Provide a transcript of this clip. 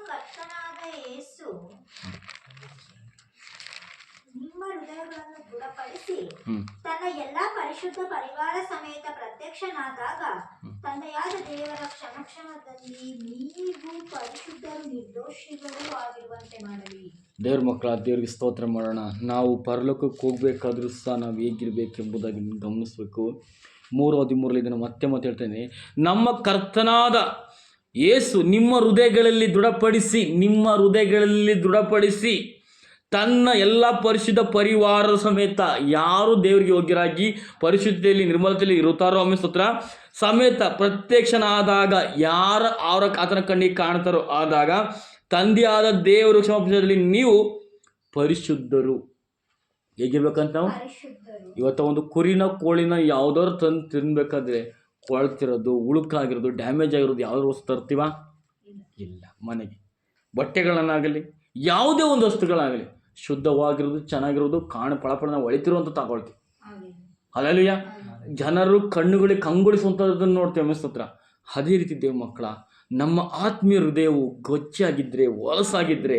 ಕರ್ತನಾದ ಯೇಸು ನಿಮ್ಮ ಹೃದಯಗಳನ್ನು ದೃಢಪಡಿಸಿ ತನ್ನ ಎಲ್ಲಾ ಪರಿಶುದ್ಧ ಪರಿವಾರ ಸಮೇತ ಪ್ರತ್ಯಕ್ಷನಾದಾಗ ತಂದೆಯಾದ ದೇವರ ಸಮಕ್ಷಮದಲ್ಲಿ ನೀವು ಪರಿಶುದ್ಧರು ನಿರ್ದೋಷಿಗಳು ಆಗಿರುವಂತೆ ಮಾಡಲಿ. ದೇವ್ರ ಮಕ್ಕಳ, ದೇವ್ರಿಗೆ ಸ್ತೋತ್ರ ಮಾಡೋಣ. ನಾವು ಪರಲೋಕಕ್ಕೆ ಹೋಗ್ಬೇಕಾದ್ರೂ ಸಹ ನಾವು ಹೇಗಿರ್ಬೇಕೆಂಬುದಾಗಿ ಗಮನಿಸಬೇಕು. 3:13 ಇದನ್ನು ಮತ್ತೆ ಹೇಳ್ತೇನೆ. ನಮ್ಮ ಕರ್ತನಾದ ಯೇಸು ನಿಮ್ಮ ಹೃದಯಗಳಲ್ಲಿ ದೃಢಪಡಿಸಿ ತನ್ನ ಎಲ್ಲ ಪರಿಶುದ್ಧ ಪರಿವಾರದ ಸಮೇತ, ಯಾರು ದೇವರಿಗೆ ಯೋಗ್ಯರಾಗಿ ಪರಿಶುದ್ಧತೆಯಲ್ಲಿ ನಿರ್ಮಲತೆಯಲ್ಲಿ ಇರುತ್ತಾರೋ ಆಮೇಲೆ ಸ್ತೋತ್ರ ಸಮೇತ ಪ್ರತ್ಯಕ್ಷನಾದಾಗ, ಯಾರು ಆತನ ಕಣ್ಣಿಗೆ ಕಾಣ್ತಾರೋ ಆದಾಗ ತಂದೆಯಾದ ದೇವರು ಕ್ಷಮಾಪಣೆಯಲ್ಲಿ ನೀವು ಪರಿಶುದ್ಧರು. ಹೇಗಿರ್ಬೇಕಂತ ನಾವು ಇವತ್ತ ಒಂದು ಕುರಿನ ಕೋಳಿನ ಯಾವುದಾದ್ರು ತಂದು ತಿನ್ಬೇಕಾದ್ರೆ ಕೊಳ್ತಿರೋದು, ಉಳುಕಾಗಿರೋದು, ಡ್ಯಾಮೇಜ್ ಆಗಿರೋದು ಯಾವ್ದಾದ್ರು ವಸ್ತು ತರ್ತೀವ? ಇಲ್ಲ. ಮನೆಗೆ ಬಟ್ಟೆಗಳನ್ನಾಗಲಿ ಯಾವುದೇ ಒಂದು ವಸ್ತುಗಳಾಗಲಿ ಶುದ್ಧವಾಗಿರೋದು, ಚೆನ್ನಾಗಿರೋದು, ಫಳಫಳನ ಹೊಳಿತಿರುವಂಥ ತಗೊಳ್ತೀವಿ. ಹಲ್ಲೆಲೂಯಾ. ಜನರು ಕಣ್ಣುಗಳಿಗೆ ಕಂಗೊಳಿಸುವಂಥದ್ದನ್ನು ನೋಡ್ತೀವಿ ಸ್ತೋತ್ರ. ಅದೇ ರೀತಿ ದೇವ ಮಕ್ಕಳ, ನಮ್ಮ ಆತ್ಮೀಯ ಹೃದಯವು ಗೊಚ್ಚಾಗಿದ್ದರೆ, ಹೊಲಸಾಗಿದ್ದರೆ